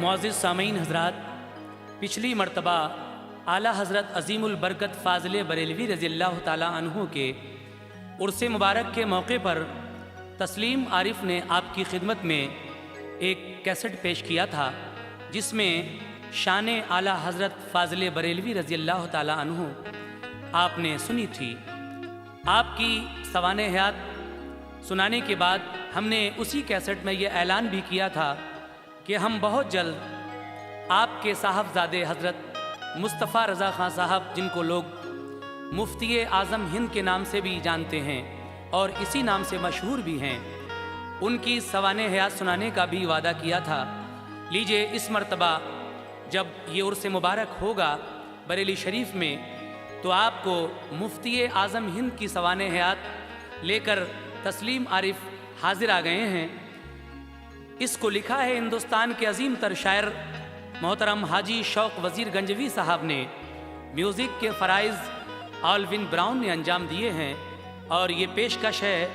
मुअज़्ज़िज़ सामीन हज़रात, पिछली मरतबा आला हज़रत अज़ीमुल बरकत फ़ाज़िल बरेलवी रज़ियल्लाहु ताला अन्हु के उर्स मुबारक के मौके पर तस्लीम आरिफ ने आपकी खिदमत में एक कैसेट पेश किया था, जिसमें शान आला हज़रत फ़ाज़िल बरेलवी रज़ियल्लाहु ताला अन्हु आपने सुनी थी। आपकी सवाने हयात सुनाने के बाद हमने उसी कैसेट में यह ऐलान भी किया था कि हम बहुत जल्द आपके साहबजादे हज़रत मुस्तफ़ा रज़ा ख़ान साहब, जिनको लोग मुफ्ती आज़म हिंद के नाम से भी जानते हैं और इसी नाम से मशहूर भी हैं, उनकी सवाने हयात सुनाने का भी वादा किया था। लीजिए, इस मरतबा जब ये उर्स मुबारक होगा बरेली शरीफ में, तो आपको मुफ्ती आज़म हिंद की सवाने हयात लेकर तस्लीम आरिफ हाजिर आ गए हैं। इसको लिखा है हिंदुस्तान के अजीम तर शायर मोहतरम हाजी शौक वज़ीर गंजवी साहब ने। म्यूज़िक के फ़राइज़ ऑलविन ब्राउन ने अंजाम दिए हैं और ये पेशकश है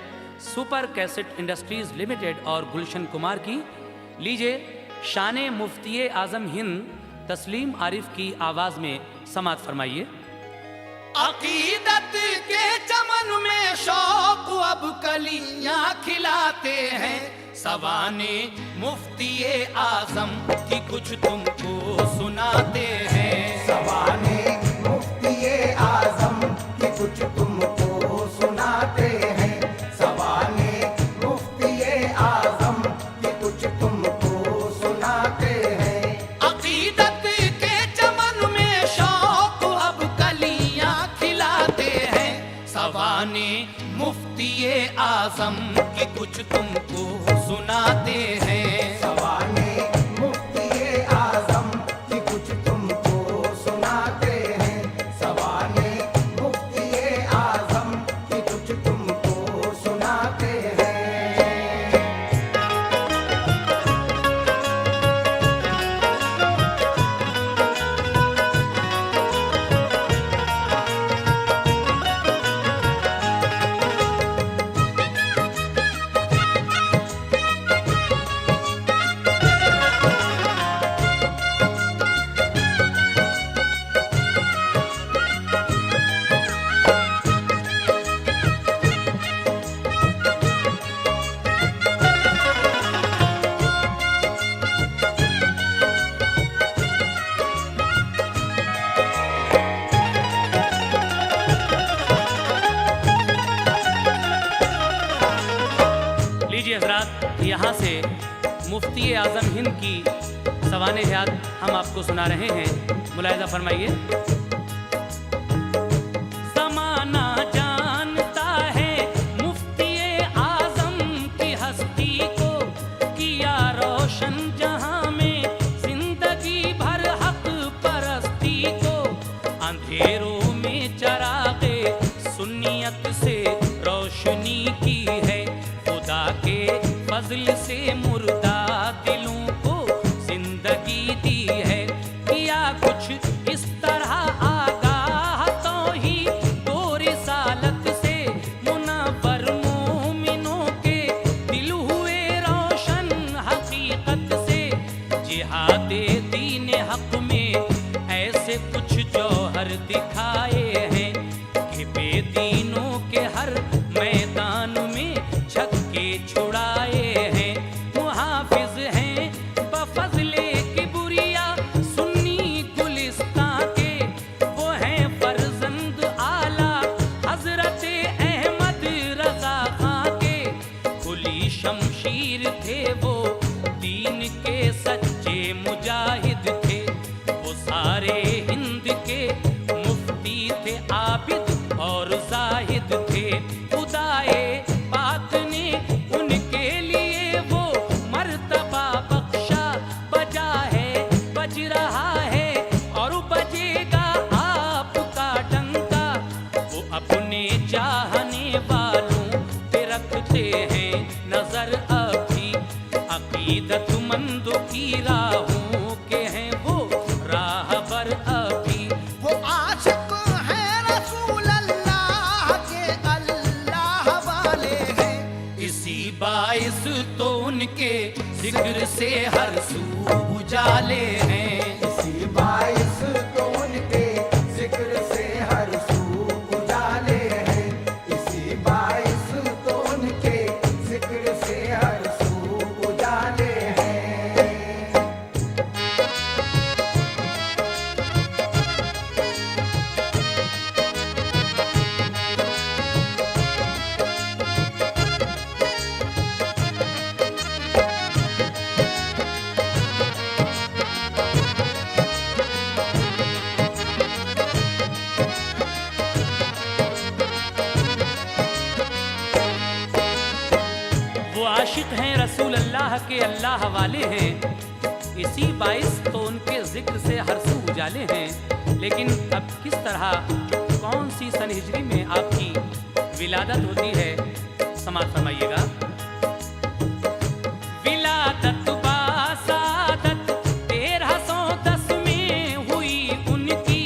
सुपर कैसेट इंडस्ट्रीज़ लिमिटेड और गुलशन कुमार की। लीजिए, शान मुफ्ती आज़म हिंद तस्लीम आरिफ की आवाज़ में समाअत फरमाइए। अकीदत के चमन में शौक अब कलियां खिलाते हैं, सवाने मुफ्ती आज़म की कुछ तुमको सुनाते हैं। सवाने मुफ्ती आज़म की कुछ तुमको सुनाते हैं। सवाने मुफ्ती आज़म की कुछ तुमको सुनाते हैं। अकीदत के चमन में शौक अब कलियां खिलाते हैं, सवाने मुफ्ती आज़म की कुछ तुमको सुनाते हैं। सवाने मुफ्ती आज़म की कुछ तुमको सुनाते हैं। सवाने मुफ्ती आज़म की कुछ तुमको सुनाते हैं। लीजिए हज़रात, यहाँ से मुफ्ती आज़म हिंद की सवाने हयात हम आपको सुना रहे हैं, मुलाहिज़ा फरमाइए। ज़माना जानता है मुफ्ती आज़म की हस्ती को, किया रोशन जहाँ में जिंदगी भर हक परस्ती को। अंधेरों में चरागे सुन्नियत से रोशनी की है, खुदा के फजल से मुर्दा दिलों को जिंदगी दी है। किया कुछ इस तरह आगाह तो ही दो रिसालत से मुनव्वर मोमिनों के दिल हुए रोशन हकीकत से। जिहादे दीन हक में ऐसे कुछ जौहर दिखाए हैं कि बेदीनों के हर मैदान में छक्के छुड़ाए हैं। मुहाफिज हैं बफज़ले किबरिया सुन्नी गुलिस्तां के, वो हैं फर्जंद आला हज़रत अहमद रज़ा खां के। खुली शमशीर थे वो दीन के सच्चे मुजाहिद थे, वो सारे हिंद के मुफ्ती थे, आबिद और जाहिद थे। खुदाए पाक ने उनके लिए वो मर्तबा बख्शा, बजा है बज रहा है और बजेगा आपका डंका। वो अपने चाहने वालों पे रखते हैं नजर अभी, अकीदतमंदों की राहों के हैं वो राहबर अभी। वो आशिक हैं रसूल अल्लाह के, अल्लाह वाले हैं, इसी बाइस तो उनके जिक्र से हर सू उजाले हैं। इसी बाइस तो उनके जिक्र से हर सू उजाले हैं। इसी बाइस तो उनके जिक्र से हर सू उजाले हैं। वो आशिक हैं रसूल अल्लाह के, अल्लाह वाले हैं। इसी बाइस तो उनके जिक्र से हर सू उजाले हैं। लेकिन अब किस तरह, कौन सी सन हिजरी में आपकी विलादत होती है, समाज फरमाइएगा। विलादत बासादत 1310 में हुई उनकी,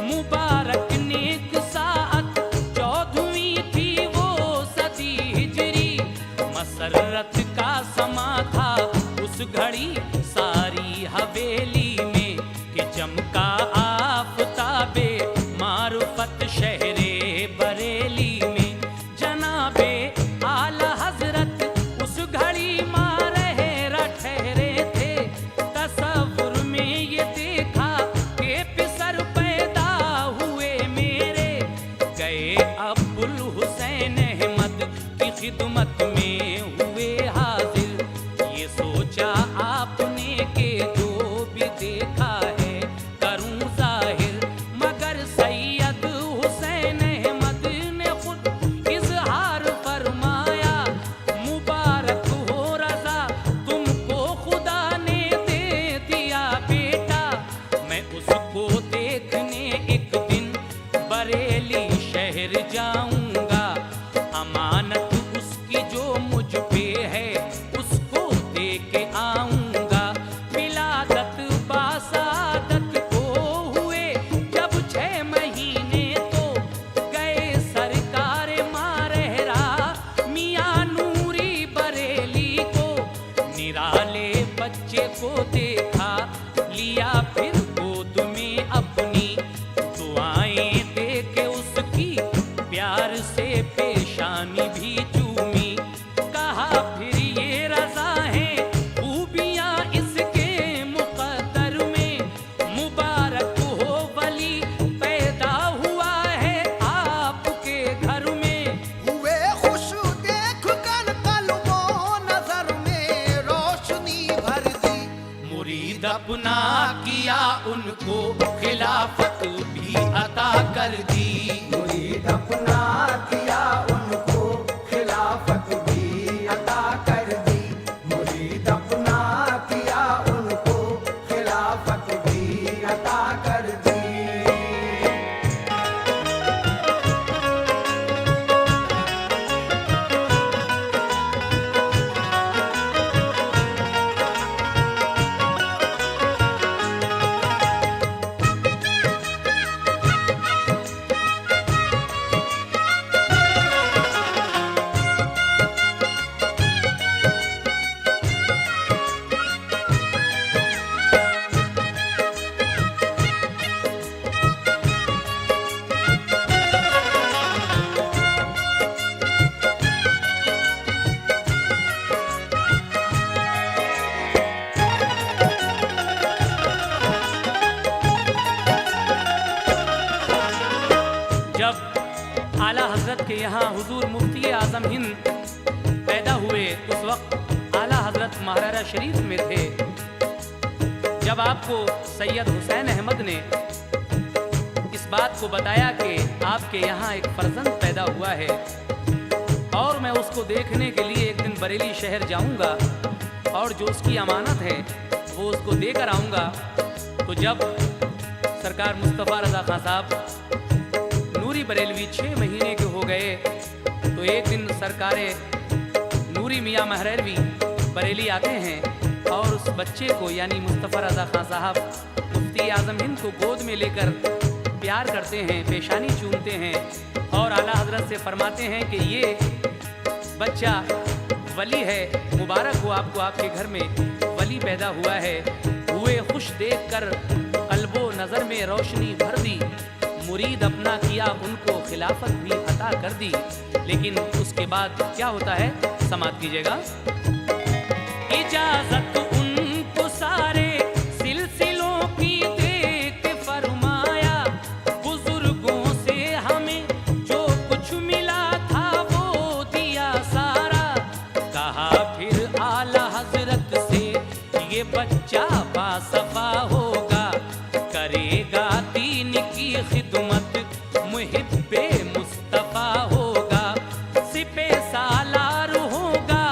मुबारक नेक साअत 14वीं थी वो सदी हिजरी। मसरत का समा था उस घड़ी सारी हवेली में, कि चमका आफताबे मारुफत शहरे बरेली में। जनाबे आला हजरत उस घड़ी मारहरा ठहरे थे। तसव्वुर में ये देखा कि पिसर पैदा हुए मेरे। गए अब्बुल हुसैन अहमद की खिदमत में हुए हाजिर। ये सोचा आपने के जो भी देखा है करूं जाहिर। मगर सैयद हुसैन अहमद ने खुद इजहार फरमाया। मुबारक हो रजा तुमको खुदा ने दे दिया बेटा। मैं उसको देखने एक दिन बरेली शहर जाऊंगा। अमानत उसकी जो मुझ पे है उसको दे के आऊंगा। विलादत बासादत को हुए जब 6 महीने, तो गए सरकार मारहरा मियां नूरी बरेली को। निराले बच्चे को देखा, लिया फिर गोद में अपनी। दुआएं दे के उसकी प्यार से पेशानी भी चूमी। कहा फिर ये रजा है खूबियां इसके मुकद्दर में। मुबारक हो वली पैदा हुआ है आपके घर में। हुए खुश देख कर कल्बो नजर में रोशनी भर दी। मुरीद अपना किया उनको खिलाफत भी अता कर दी। मुरीद अपना किया उनको खिलाफत भी अता कर दी। मुरीद अपना किया उनको खिलाफत भी अता कर दी। जब आला हजरत के यहाँ हुजूर मुफ्ती आजम हिंद पैदा हुए, उस वक्त आला हजरत महाराजा शरीफ में थे। जब आपको सैयद हुसैन अहमद ने इस बात को बताया कि आपके यहाँ एक फर्जंद पैदा हुआ है और मैं उसको देखने के लिए एक दिन बरेली शहर जाऊंगा और जो उसकी अमानत है वो उसको देकर आऊंगा, तो जब सरकार मुस्तफ़ा रज़ा खां साहब नूरी बरेलवी 6 महीने के हो गए, तो एक दिन सरकारे नूरी मियाँ महरवी बरेली आते हैं और उस बच्चे को यानी मुस्तफ़ा रज़ा खां साहब मुफ्ती आज़म हिंद को गोद में लेकर प्यार करते हैं, पेशानी चूमते हैं और आला हजरत से फरमाते हैं कि ये बच्चा वली है, मुबारक हो आपको, आपके घर में वली पैदा हुआ है। हुए खुश देखकर कल्बो नज़र में रोशनी भर दी। मुरीद अपना किया उनको खिलाफत भी अता कर दी। लेकिन उसके बाद क्या होता है, समाप्त कीजिएगा। इजाजत उनको सारे सिलसिलों की दे के फरमाया, बुजुर्गों से हमें जो कुछ मिला था वो दिया सारा। कहा फिर आला हजरत से ये बच्चा बासफा होगा, करेगा दीन की खिदमत, मुहिब्बे मुस्तफा होगा, सिपे सालार होगा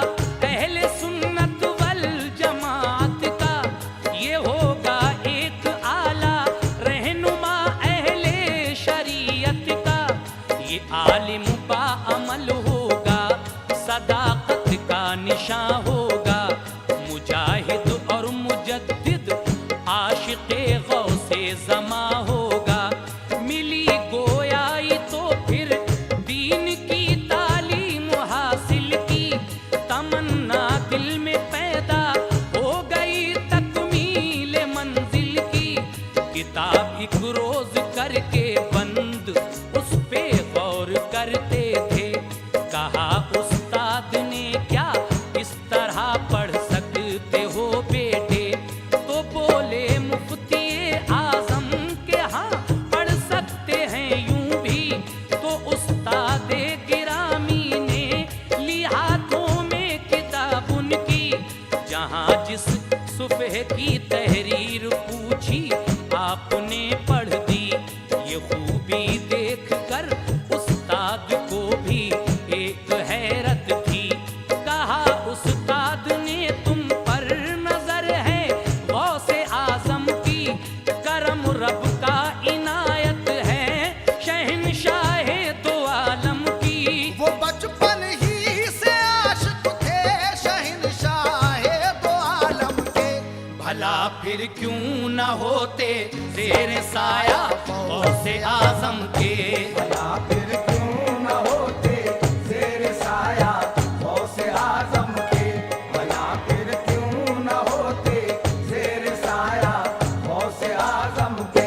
अहले सुन्नत वल जमात का। ये होगा एक आला रहनुमा अहले शरीयत का। ये आलिम बा अमल होगा, सदाकत का निशान होगा, मुजाहिद और मुजद्दिद आशिक़े गौसे ज़मा होगा। मिली गोयाई तो फिर दीन की तालीम हासिल की, तमन्ना दिल में पैदा हो गई तकमील मंजिल की। किताब एक रोज करके बंद उस पे गौर करते थे, कहा उस्ताद ने क्या इस तरह पढ़ सकते हो बेटे, तो बोले मुफ्ती आजम के हाँ पढ़ सकते हैं यूं भी। तो उस्ताद गिरामी ने ली हाथों में किताब उनकी, जहाँ जिस सुफ़हे की तहरीर पूछी आपने पढ़ दी। ये खूबी देख कर उस्ताद को भी एक हैरत थी, कहा उस्ताद ने तुम पर नजर है गौसे आजम की, करम रब का इनायत है शहंशाहे दो आलम की। वो बचपन ही से आशिक थे शहंशाहे दो आलम के। भला फिर क्यों न होते तेरे साया गौसे आजम के। भला फिर क्यों न होते ज़ेर साया गौसे आज़म के। भला फिर क्यों न होते ज़ेर साया गौसे आज़म के।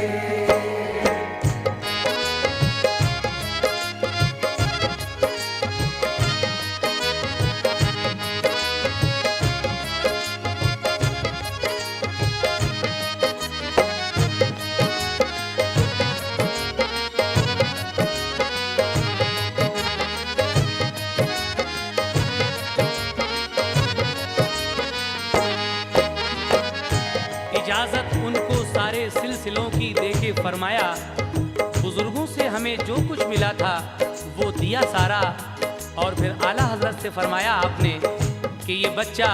इजाजत उनको सारे सिलसिलों की देके फरमाया, बुजुर्गों से हमें जो कुछ मिला था वो दिया सारा। और फिर आला हजरत से फरमाया आपने कि ये बच्चा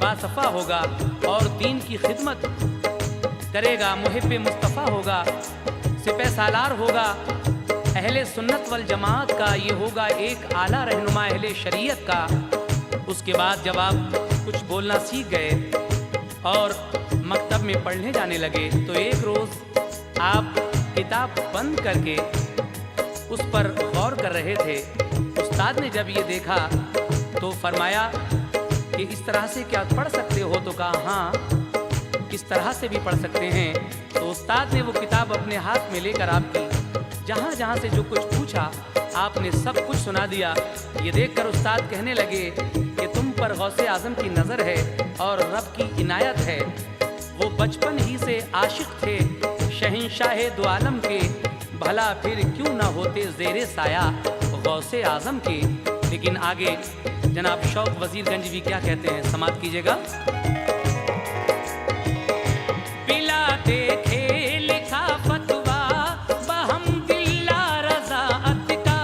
बासफा होगा और दीन की खिदमत करेगा, मुहिब्बे मुस्तफ़ा होगा, सिपह सालार होगा अहले सुन्नत वल जमात का। ये होगा एक आला रहनुमा अहले शरीयत का। उसके बाद जब आप कुछ बोलना सीख गए और मकतब में पढ़ने जाने लगे, तो एक रोज़ आप किताब बंद करके उस पर गौर कर रहे थे। उस्ताद ने जब ये देखा तो फरमाया कि इस तरह से क्या पढ़ सकते हो, तो कहा हाँ इस तरह से भी पढ़ सकते हैं। तो उस्ताद ने वो किताब अपने हाथ में लेकर आपकी जहाँ जहाँ से जो कुछ पूछा आपने सब कुछ सुना दिया। ये देखकर उस्ताद कहने लगे कि तुम पर गौसे आज़म की नज़र है और रब की इनायत है। वो बचपन ही से आशिक थे शहंशाहे दो आलम के, भला फिर क्यों ना होते ज़ेरे साया गौसे आज़म के। लेकिन आगे जनाब शौक वजीरगंज भी क्या कहते हैं, समाप्त कीजिएगा। बिला देखे लिखा फतवा बहम्दिल्ला रज़ाअत का,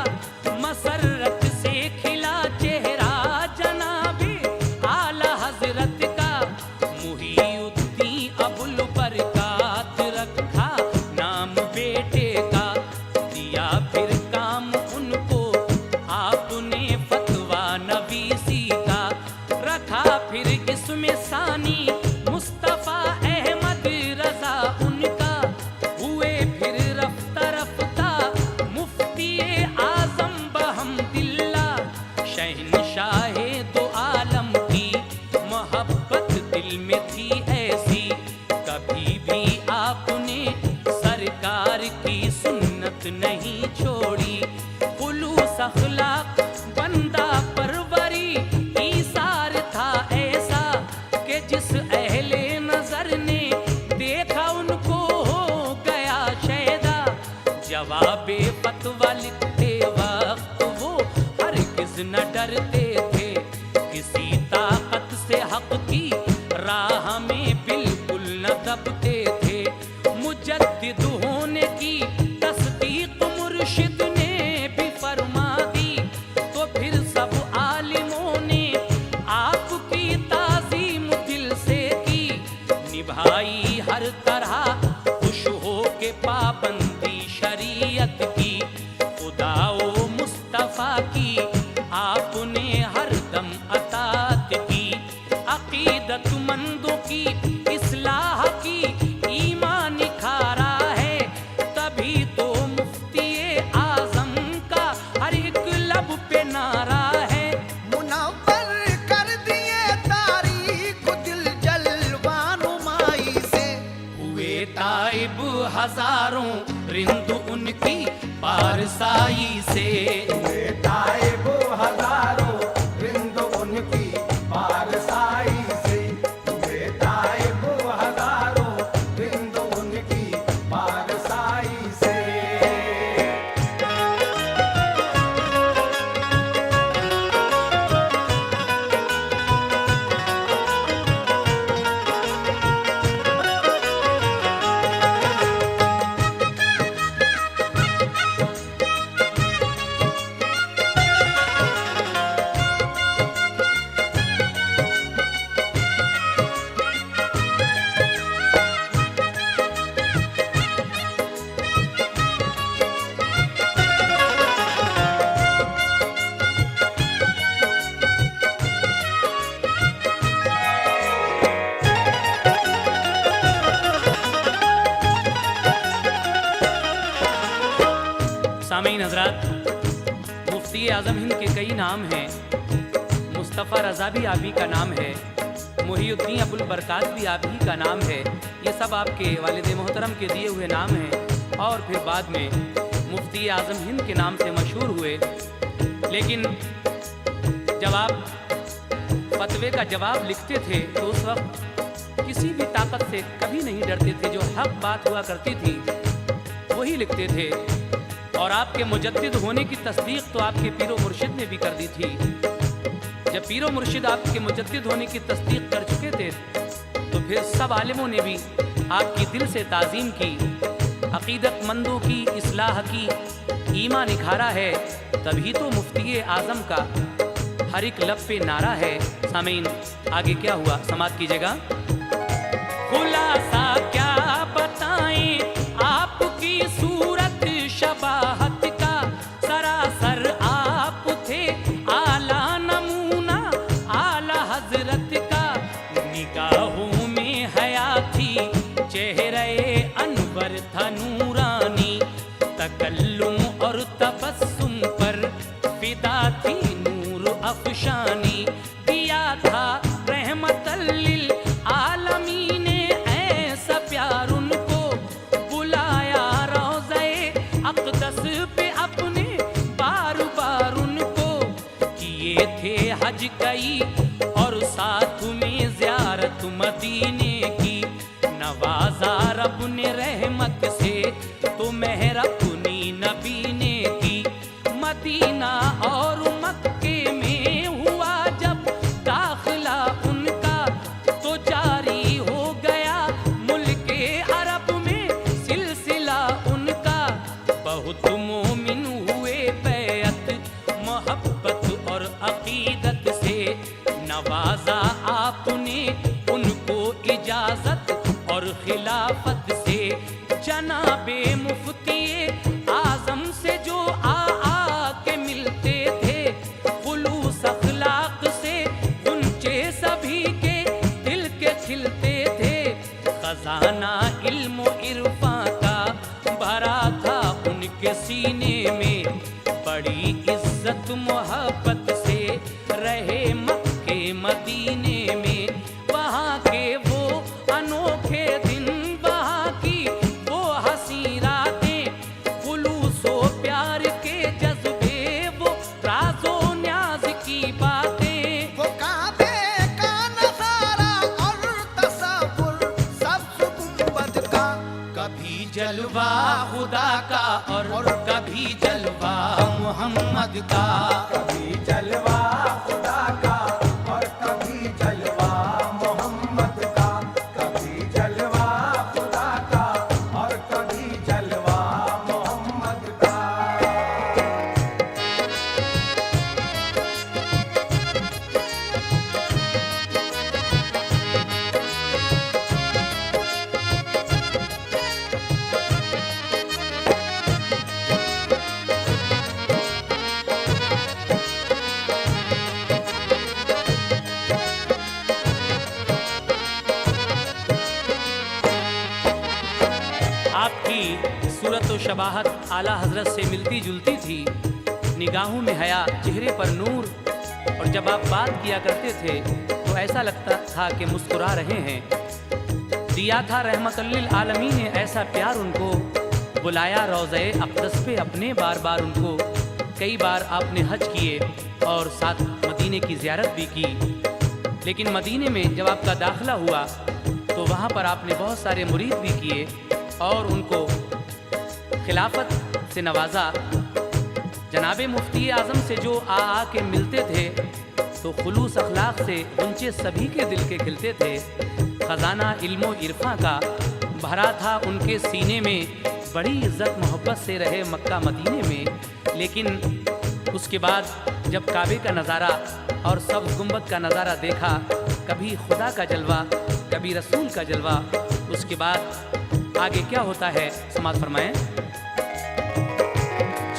मसरत से खिला चेहरा जनाबे आला हजरत का। मुहीउद्दीन अबुल बरकात रखा नाम बेटे का, दिया फिर काम उनको आपने फतवा नवीसी का। रखा फिर इसमें सानी मुस्तफ़ा अहमद रजा उनका, हुए फिर रफ्ता रफ्ता मुफ्ती आज़म बहम्दिल्ला। शहंशाहे दो आलम की मोहब्बत दिल में थी ऐसी, इज्जत नहीं छोड़ी। खुलूस अखलाक बंदा परवरी ईसार था ऐसा कि जिस अहले नजर ने देखा उनको हो गया शैदा। जवाबे फतवा लिखते वक्त वो हरगिज़ न डरते थे, किसी ताकत से हक की राह में बिल्कुल न दबते थे। मुजद्दिद होने की तस्दीक मुर्शिद ने भी फरमा दी, तो फिर सब आलिमों ने आपकी ताज़ीम दिल से की। निभाई हर तरह खुश हो के पाबंदी शरीयत की। खुदाओ मुस्तफ़ा की आपने हर दम अतात की। अकीदतमंदों की इस्लाह की ईमान निखारा है, तभी तो मुफ्ती आज़म का हर एक लब पे नारा है। मुनव्वर कर दिए तारीख दिल जलवानुमाई से। हुए ताइब हजारों रिंद उनकी पारसाई से। हुए ताइब हजारों रिंद उनकी पारसाई से। हुए ताइब हजारों रिंद उनकी पारसाई से। सामीन हजरात, मुफ्ती आज़म हिंद के कई नाम हैं। मुस्तफ़ा रज़ा भी आप ही का नाम है, मुहिउद्दीन अबुल बरकात भी आप ही का नाम है। ये सब आपके वालिद मोहतरम के दिए हुए नाम हैं और फिर बाद में मुफ्ती आज़म हिंद के नाम से मशहूर हुए। लेकिन जब आप फतवे का जवाब लिखते थे तो उस वक्त किसी भी ताकत से कभी नहीं डरते थे। जो हक बात हुआ करती थी वही लिखते थे। और आपके मुजद्दिद होने की तस्दीक तो आपके पीरो मुर्शिद ने भी कर दी थी। जब पीरो मुर्शिद आपके मुजद्दिद होने की तस्दीक कर चुके थे तो फिर सब आलिमों ने भी आपकी दिल से ताज़ीम की। अकीदतमंदों की इस्लाह की ईमान निखारा है, तभी तो मुफ्ती आज़म का हर एक लब पे नारा है। सामीन, आगे क्या हुआ समात कीजिएगा। खुलासा क्या बताएं आपकी सूरत शबाहत का, सरासर आप थे आला नमूना आला हजरत का। निगाहों में हया थी चेहरे अनवर था नूरानी, तकल्लुम और तबस्सुम पर फिदा थी नूर अफशानी। दिया था रहमतल लिल आलमीन ऐसा प्यार उनको, बुलाया रोज़े अक़दस पे अपने बार बार उनको। किए थे हज कई और साथ में ज़ियारत मदीने की, नवाजा रब ने रहमत से तो मेहर अपनी नबी ने की। मदीना और मक्के में हुआ जब दाखिला उनका, तो जारी हो गया मुल्के अरब में सिलसिला उनका। बहुत मोमिन हुए बैअत मोहब्बत और अकीदत से, नवाजा आपने उनको इजाजत और खिलाफत से। जनाबे मुफ्ती आज़म से जो के मिलते थे, खुलूस अखलाक से गुंचे सभी के दिल के खिलते थे। खजाना इल्म इरफा का भरा था उनके सीने में, बड़ी इज्जत मोहब्बत से रहे मक्के मदीने में। वहाँ के वो अनोखे दिन, वहाँ की वो हसी रातें, खुलूस और कभी जलवा मोहम्मद का। कभी जलवा खुदा का और कभी जलवा मोहम्मद का, कभी जलवा खुदा का और कभी जलवा मोहम्मद का। आपकी सूरत व शबाहत आला हजरत से मिलती जुलती थी, निगाहों में हया, चेहरे पर नूर, और जब आप बात किया करते थे तो ऐसा लगता था कि मुस्कुरा रहे हैं। दिया था रहमतुल लिल आलमीन ने ऐसा प्यार उनको, बुलाया रोज़े अक़दस पे अपने, बार बार उनको। कई बार आपने हज किए और साथ मदीने की ज़ियारत भी की, लेकिन मदीने में जब आपका दाखिला हुआ तो वहाँ पर आपने बहुत सारे मुरीद भी किए और उनको खिलाफत से नवाजा। जनाबे मुफ्ती आज़म से जो आ के मिलते थे तो खुलूस अखलाक से उनके सभी के दिल के खिलते थे। ख़जाना इल्मो इरफा का भरा था उनके सीने में, बड़ी इज़्ज़त मोहब्बत से रहे मक्का मदीने में। लेकिन उसके बाद जब काबे का नज़ारा और सब गुंबद का नज़ारा देखा, कभी खुदा का जलवा कभी रसूल का जलवा, उसके बाद आगे क्या होता है समाज फरमाएं।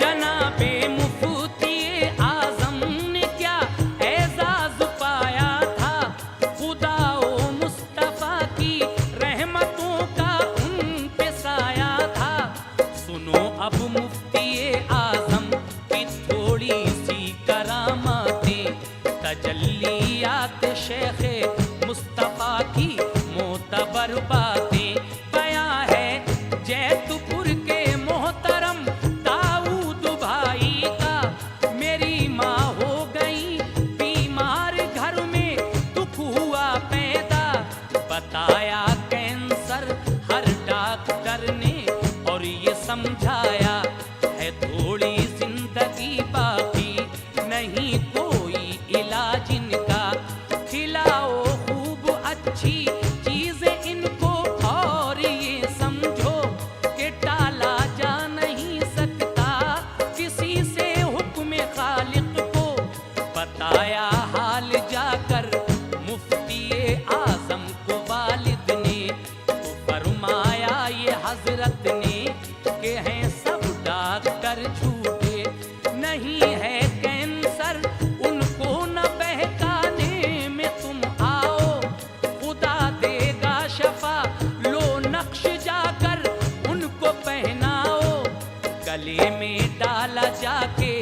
जनाबे मुफ्ती आज़म ने क्या एजाज पाया था, खुदा ओ मुस्तफ़ा की रहमतों का उन पे साया था। सुनो अब मुफ्ती आज़म की थोड़ी सी करामातें, तजल्लियात शेख मुस्तफ़ा की मोतबर बातें। बयां है जैतपुर के मोहतरम दाऊद भाई का, मेरी माँ हो गई बीमार, घर में दुख हुआ पैदा। बताया कैंसर हर डॉक्टर ने और ये समझाया है थोड़ी जिंदगी बाकी, नहीं कोई इलाज इनका। खिलाओ खूब अच्छी चीजें इनको और ये समझो कि टाला जा नहीं सकता किसी से हुक्म खालिक को। बताया हाल जाकर मुफ्ती आज़म को वालिद ने, तो फरमाया ये हजरत ने कि हैं सब डॉक्टर झूठे, नहीं है कैंसर उनको न बहकाने में तुम आओ, खुदा देगा शफा। लो नक्श जाकर उनको पहनाओ, गले में डाला जाके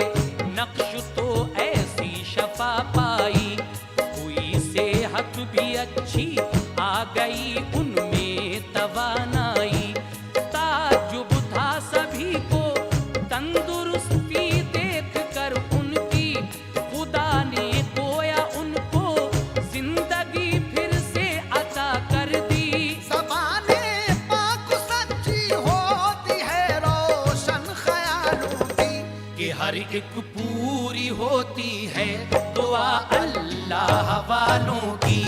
नक्श तो ऐसी शफा पाई। हुई सेहत भी अच्छी आ गई उनमें तवानाई। ताज्जुब था सभी को तंदुरुस्ती देख कर उनकी, खुदा ने गोया उनको जिंदगी फिर से अता कर दी। ज़बाने पाक सच्ची होती है रोशन ख्यालों की, कि हर एक पूरी होती है दुआ अल्लाह वालों की।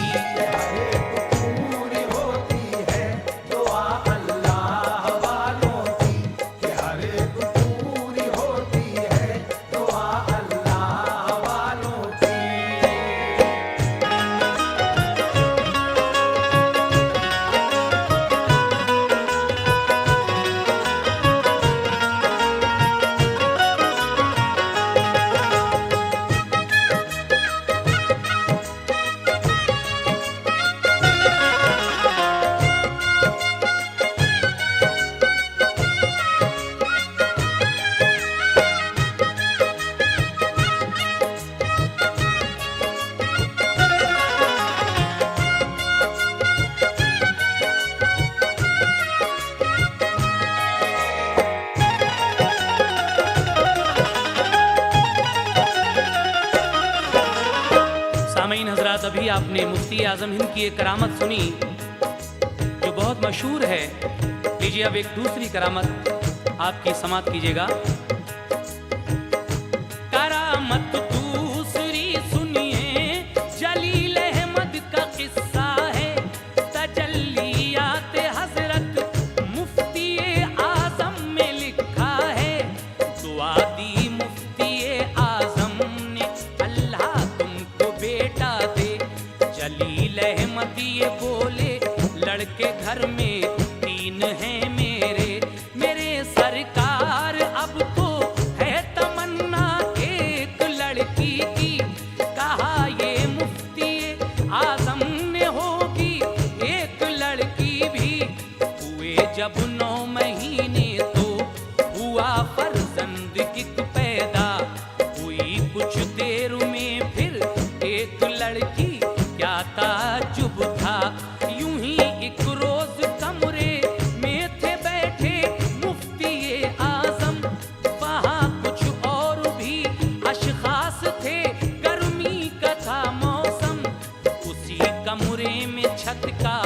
पूरी होती है दुआ अल्लाह वालों की, कि हर एक पूरी होती है दुआ अल्लाह वालों की। सामईन हजरात, अभी आपने मुफ्ती आज़म हिंद की एक करामत सुनी जो बहुत मशहूर है। लीजिए अब एक दूसरी करामत आपकी समाप्त कीजिएगा। करामत दूसरी सुनिए, जलील अहमद का किस्सा है। तजल्लियात हजरत मुफ्ती आजम में लिखा है। दुआ दी मुफ्ती आजम ने, अल्लाह तुमको बेटा दे। जलील अहमद ये बोले, लड़के घर में 3 हैं मेरे। मेरे सरकार अब तो है तमन्ना एक लड़की की। कहा ये मुफ्ती आजम ने, होगी एक लड़की भी। हुए जब 9 महीने तो हुआ फर्जंद एक पैदा। हुई कुछ देर में फिर एक लड़की, क्या ताज्जुब था। यूं ही एक रोज कमरे में थे बैठे मुफ्ती आजम। वहाँ कुछ और भी अशखास थे, गर्मी का था मौसम। उसी कमरे में छत का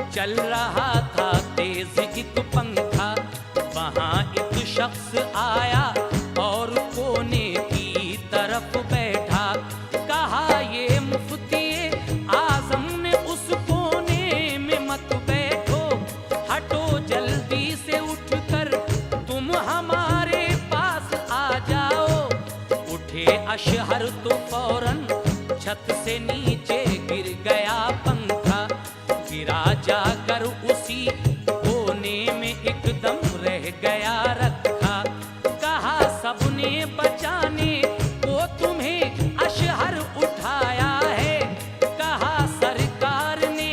चल रहा था तेज एक पंखा। वहाँ एक शख्स आया और कोने की तरफ बैठा। कहा ये मुफ्ती आजम ने, उस कोने में मत बैठो। हटो जल्दी से उठकर तुम हमारे पास आ जाओ। उठे अशहर तो फौरन छत से नीचे गिर गया पंखा। गिरा जाकर उसी कोने में एकदम रह गया रखा। कहा सबने बचाने को तुम्हें अशहर उठाया है। कहा सरकार ने,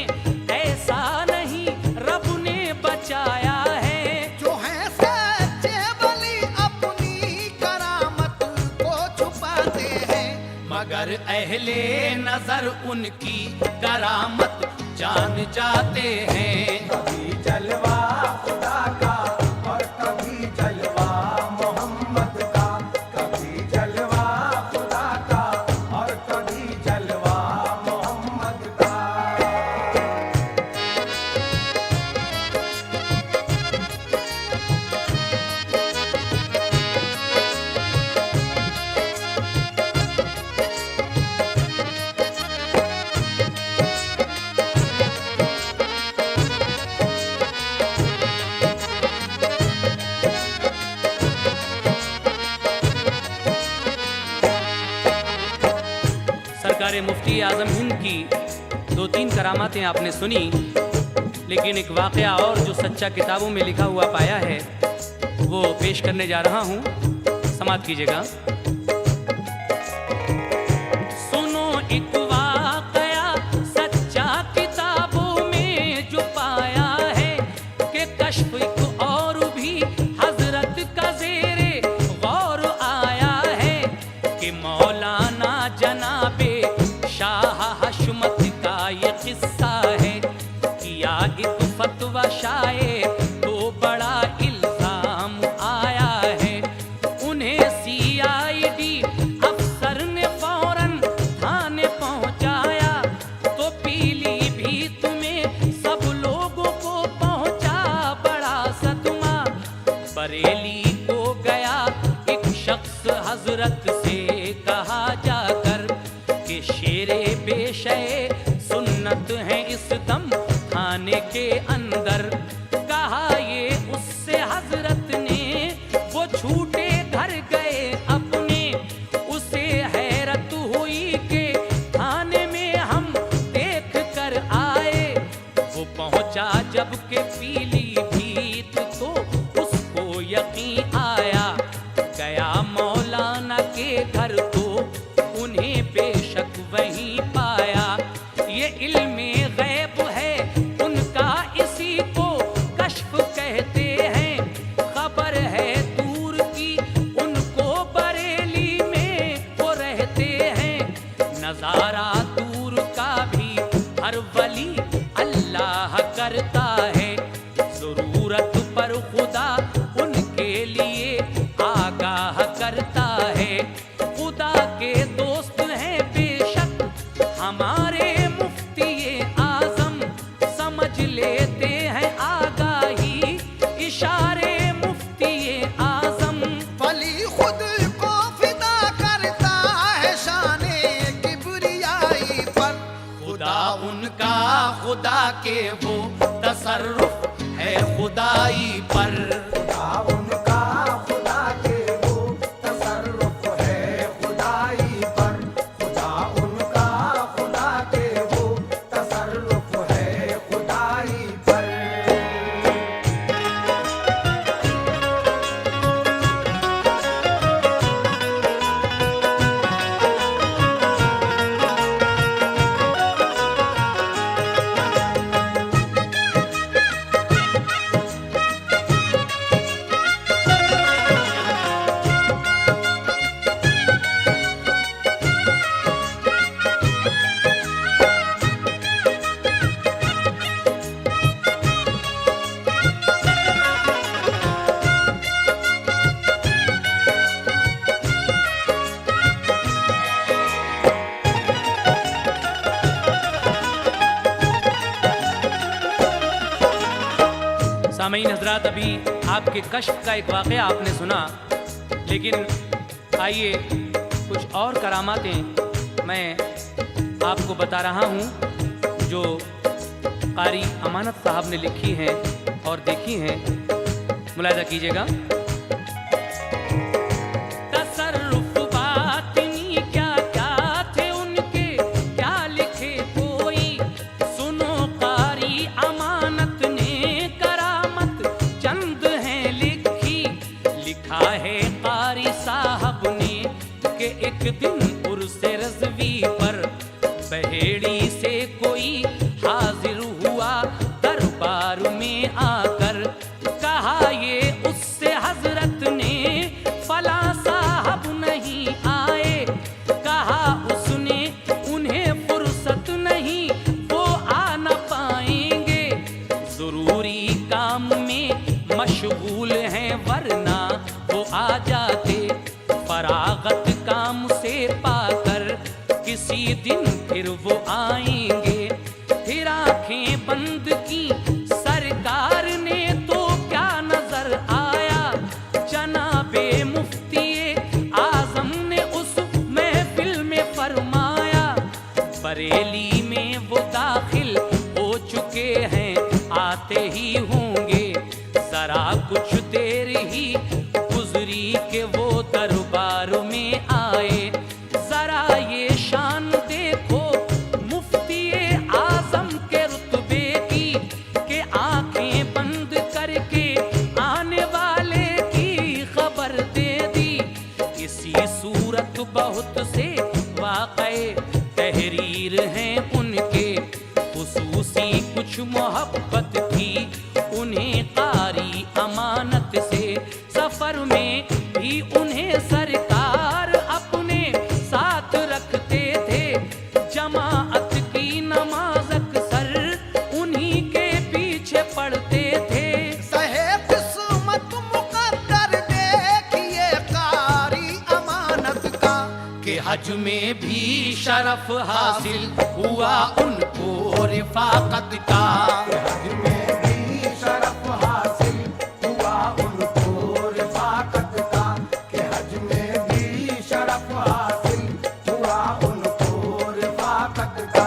ऐसा नहीं रब ने बचाया है। जो है सच्चे वली अपनी करामत को छुपाते हैं। मगर अहले नजर उनकी करामत जान जाते हैं। कभी जलवा खुदा का और कभी जलवा मोहम्मद का। कभी जलवा खुदा का और कभी जलवा मोहम्मद का। सरकार मुफ्ती आजम हिंद की 2-3 करामातें आपने सुनी, लेकिन एक वाक़या और जो सच्चा किताबों में लिखा हुआ पाया है वो पेश करने जा रहा हूँ। समाप्त कीजिएगा। सुनो एक वाक़या सच्चा किताबों में जो पाया है, कि कश्फ एक और भी हजरत का ज़ेरे गौर आया है। कि मौलाना जनाबे शाह हशमत का ये किस्सा है। किया एक फतवा शाये तो बड़ा इल्जाम आया है। उन्हें CID अफसर ने फौरन थाने पहुंचाया। तो पीलीभीत में सब लोगों को पहुंचा बड़ा सदमा। बरेली को गया एक शख्स हजरत से कहा जाकर, कि शेरे पेशे सुन्नत है इस दम थाने के अंदर। कहा ये उससे हजरत ने, वो छूटे घर गए अपने। उसे हैरत हुई कि थाने में हम देख कर आए। वो पहुंचा जब के पीलीभीत तो उसको यकीन आया। गया मौलाना के घर तो उन्हें बेशक वहीं पाया। ये इल्मे गैब है उनका, इसी को कश्फ कहते हैं। खबर है दूर की उनको, बरेली में वो रहते हैं। नजारा दूर का भी हर वली अल्लाह करता है। जरूरत पर खुदा उनके लिए आगाह करता है। खुदा के दोस्त हैं बेशक हमारे मुफ्ती आजम। समझ लेते हैं आगाही इशारे मुफ्ती खुद को फिदा करता है शाने किबरियाई पर। खुदा उनका खुदा के वो तसर्रुफ है खुदाई पर। खुदा उनका खुदा के वो तसर्रुफ है खुदाई पर। खुदा उनका खुदा के वो तसर्रुफ है खुदाई पर। सामीन हजरात, अभी आपके कश्फ का एक वाक़या आपने सुना, लेकिन आइए कुछ और करामातें मैं आपको बता रहा हूँ जो कारी अमानत साहब ने लिखी हैं और देखी हैं। मुलाहिजा कीजिएगा। तसर्रुफ बातिनी क्या क्या थे उनके, क्या लिखे कोई, सुनो कारी अमानत ने करामत चंद है लिखी। लिखा है कारी साहब ने कि एक दिन उर्से रज़वी पर बहेड़ी से कोई हाजिर हुआ दरबार में आकर। कहा ये उससे हजरत ने फला साहब नहीं आए। कहा उसने उन्हें फुर्सत नहीं, वो आ न पाएंगे, जरूरी काम में मशगूल हैं, वरना वो आ जाते फरागत काम से पाकर। किसी दिन फिर वो आएंगे। फिर आंखें बंद की सरकार ने तो क्या नजर आया, जनाबे मुफ्ती आजम ने उस महफिल में फरमाया। बरेली में वो दाखिल हो चुके हैं, आते ही होंगे, जरा कुछ देर ही गुजरी के वो दरबार में आए। जरा ये शान देखो मुफ्ती आजम के रुतबे की, कि आंखें बंद करके आने वाले की खबर दे दी। इसी सूरत बहुत से वाक़े तहरीर हैं उनके, खुसूसी कुछ मोहब्बत थी उन्हें कारी अमानत से। सफर में भी उन्हें सरकार अपने साथ रखते थे, जमाअत की नमाज अक्सर उन्हीं के पीछे पढ़ते थे। सहे किस्मत मुकद्दर देखिए कारी अमानत का, कि हज में भी शरफ हासिल हुआ उनको रिफाकत का। हज में भी शरफ हासिल हुआ उनको रिफाकत का। कि हज में भी शरफ हासिल हुआ उनको रिफाकत का।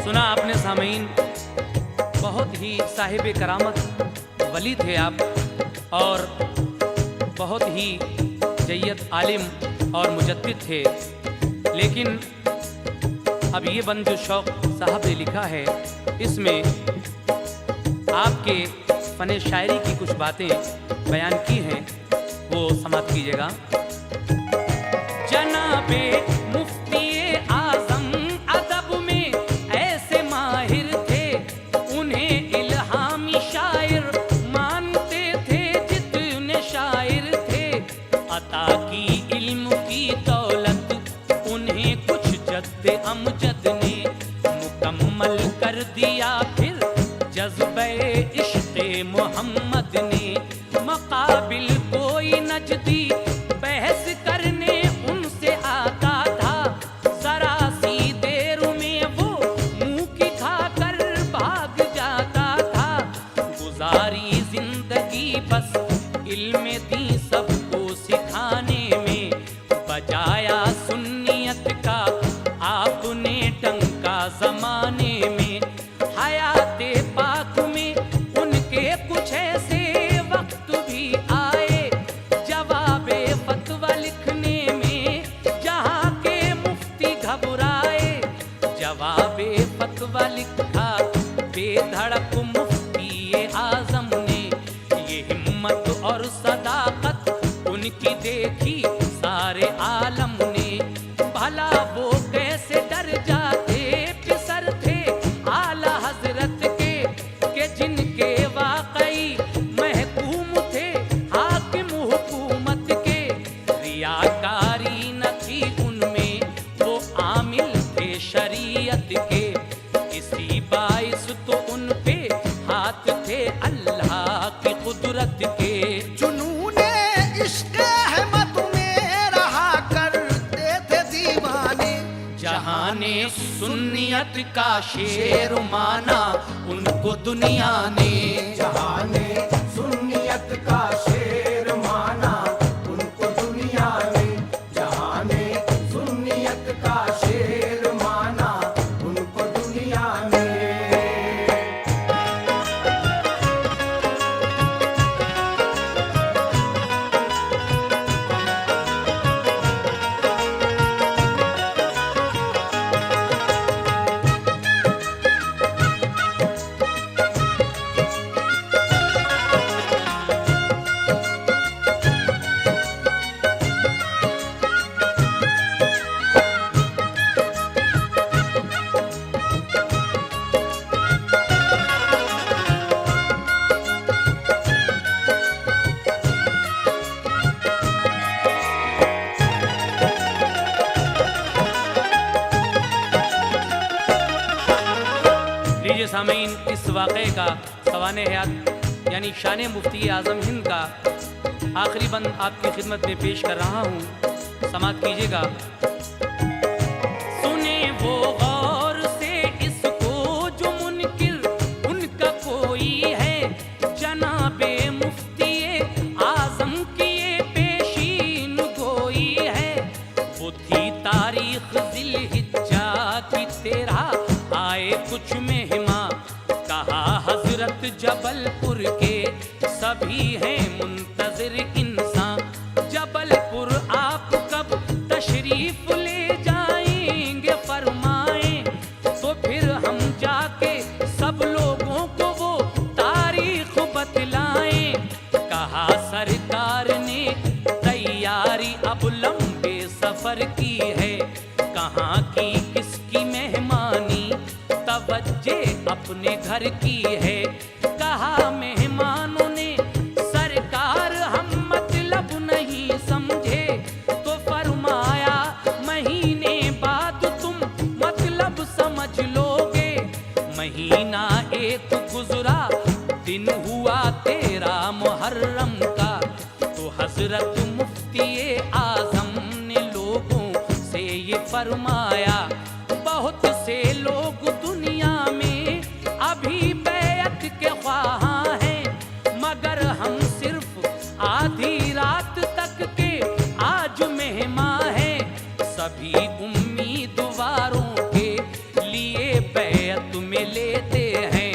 सुना आपने सामीन, बहुत ही साहिब करामत वली थे आप, और बहुत ही जय्यद आलिम और मुजद्दिद थे। लेकिन अब ये बंद जो शौक साहब ने लिखा है, इसमें आपके फ़न शायरी की कुछ बातें बयान की हैं, वो समाप्त कीजिएगा। जनाबे मुफ्ती आजम अदब में ऐसे माहिर थे, उन्हें इल्हामी शायर मानते थे जितने शायर थे। अता की इल्म की दौलत उन्हें दर्द अमजद ने मुकम्मल कर दिया फिर जज्बे इश्क़े मोहम्मद ने। मकाबिल कोई नजदी बहस करने उनसे आता था, जरा सी देर में वो मुंह की खाकर भाग जाता था। गुजारी जिंदगी बस इल्म दी सबको सिखाने में, बजाया सुन्नियत का आपने टंका जमाने में। हयाते पाक में उनके कुछ ऐसे वक्त भी आए, जवाबे फतवा लिखने में जहाँ के मुफ्ती घबराए। जवाबे फतवा लिखा बेधड़क मुफ्ती आजम ने, ये हिम्मत और सदाकत उनकी देखी सारे आलम ने। भला वो कैसे डर जाते पिसर थे आला हजरत के जिनके वाकई महकूम थे हाकिम हुकूमत के। रियाकारी न थी उनमें, वो आमिल थे शरीयत के। इसी बाइस तो उन पे हाथ थे अल्लाह की कुदरत के। जुनूने इश्क़ अहमद में रहा करते थे दीवाने, जहाने सुन्नियत का शेर माना उनको दुनिया ने। जहाने सुन्नियत का शेर माना उनको दुनिया ने। जहाने सुन्नियत का शेर माना उनको दुनिया ने। लीजिए सामीन, इस वाक़े का सवाने हयात यानी शान मुफ्ती आज़म हिंद का आखिरी बंद आपकी खिदमत में पेश कर रहा हूँ, समाअत कीजिएगा। सुने वो गौर से इसको जो मुनकिर उनका कोई है, जनाबे मुफ्ती आज़म की ये पेशीन गोई है। वो थी तारीख ज़िलहिज्जा की 13 आए कुछ मेहमा, कहा हजरत जबलपुर के सभी हैं मुंतजिर इंसान। जबलपुर आप कब तशरीफ ले जाएंगे फरमाएं, तो फिर हम जाके सब लोगों को वो तारीख बतलाएं। कहा सरकार ने तैयारी अब लंबे सफर की है, कहाँ की किसकी मेहमानी तवज्जे अपने घर की है। कहा मेहमानों ने सरकार हम मतलब नहीं समझे, तो फरमाया महीने बाद तुम मतलब समझ लोगे। महीना एक गुजरा दिन हुआ 13 मुहर्रम का, तो हजरत मुफ्ती आज़म ने लोगों से ये फरमाया, बहुत से लोग दुनिया में अभी बैत के ख्वाहां हैं, मगर हम सिर्फ आधी रात तक के आज मेहमान हैं। सभी उम्मीदवारों के लिए बैत में लेते हैं,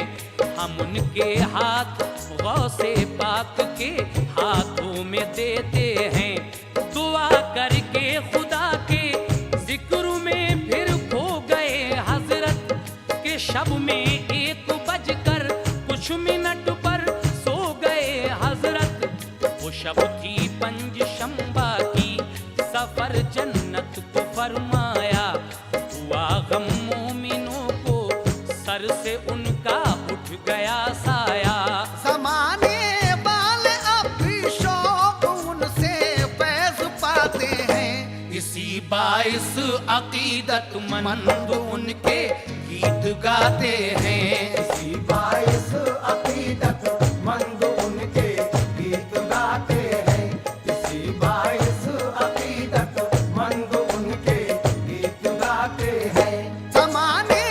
हम उनके हाथ गौसे पाक के हाथों में देते हैं। दुआ करके खुदा के जिक्र में फिर खो गए हजरत के, शब में 1 बजकर कुछ मिनट पर सो गए हजरत। वो शब थी पंजशंबा की, सफर जन्नत को फरमाया। हुआ गम मोमिनों को, सर से उनका उठ गया साया। ज़माने वाले अब भी शौक उनसे फैज़ पाते हैं। इसी बाइस अकीदतमंद उनके गीत गाते हैं। इसी बाइस अकीदतमंद उनके गीत गाते हैं। इसी बाइस अकीदतमंद उनके गीत गाते हैं। जमाने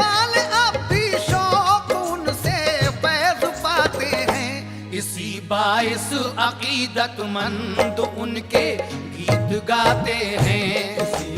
वाले अब भी शौक उनसे फैज पाते हैं। इसी बाइस अकीदतमंद उनके गीत गाते हैं। इसी